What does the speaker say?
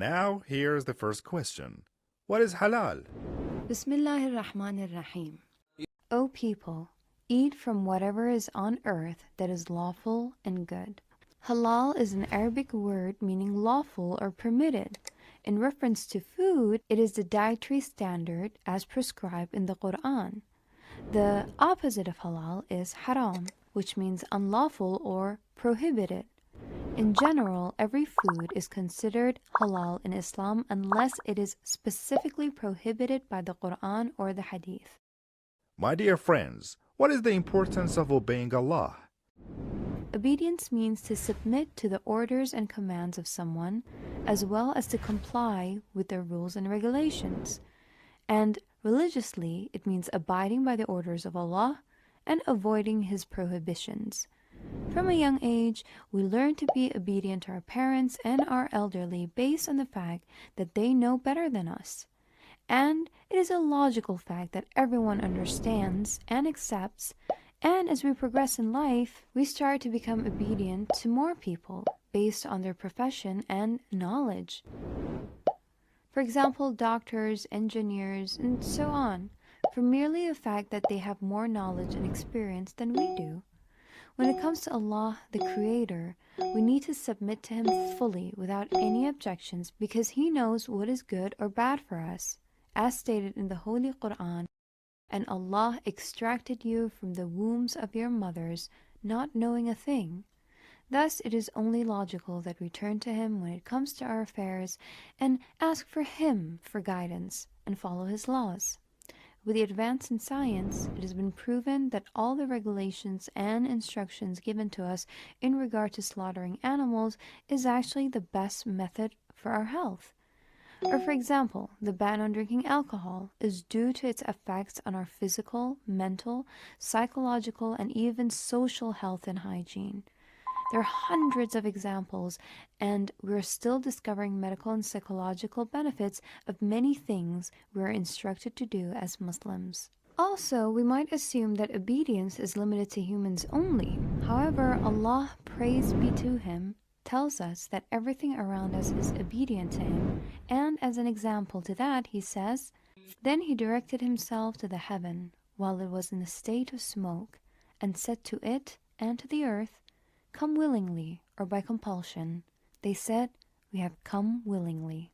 Now, here's the first question. What is halal? Bismillahir Rahmanir Rahim. O people, eat from whatever is on earth that is lawful and good. Halal is an Arabic word meaning lawful or permitted. In reference to food, it is the dietary standard as prescribed in the Quran. The opposite of halal is haram, which means unlawful or prohibited. In general, every food is considered halal in Islam unless it is specifically prohibited by the Quran or the Hadith. My dear friends, what is the importance of obeying Allah? Obedience means to submit to the orders and commands of someone, as well as to comply with their rules and regulations. And religiously, it means abiding by the orders of Allah and avoiding His prohibitions. From a young age, we learn to be obedient to our parents and our elderly based on the fact that they know better than us. And it is a logical fact that everyone understands and accepts, and as we progress in life, we start to become obedient to more people based on their profession and knowledge. For example, doctors, engineers, and so on, for merely the fact that they have more knowledge and experience than we do. When it comes to Allah, the Creator, we need to submit to Him fully without any objections because He knows what is good or bad for us, as stated in the Holy Quran. And Allah extracted you from the wombs of your mothers, not knowing a thing. Thus, it is only logical that we turn to Him when it comes to our affairs and ask for Him for guidance and follow His laws. With the advance in science, it has been proven that all the regulations and instructions given to us in regard to slaughtering animals is actually the best method for our health. Or for example, the ban on drinking alcohol is due to its effects on our physical, mental, psychological, and even social health and hygiene. There are hundreds of examples, and we're still discovering medical and psychological benefits of many things we are instructed to do as Muslims. Also, we might assume that obedience is limited to humans only. However, Allah, praise be to Him, tells us that everything around us is obedient to Him, and as an example to that, He says, "Then He directed Himself to the heaven, while it was in a state of smoke, and said to it and to the earth, 'Come willingly or by compulsion.' They said, 'We have come willingly.'"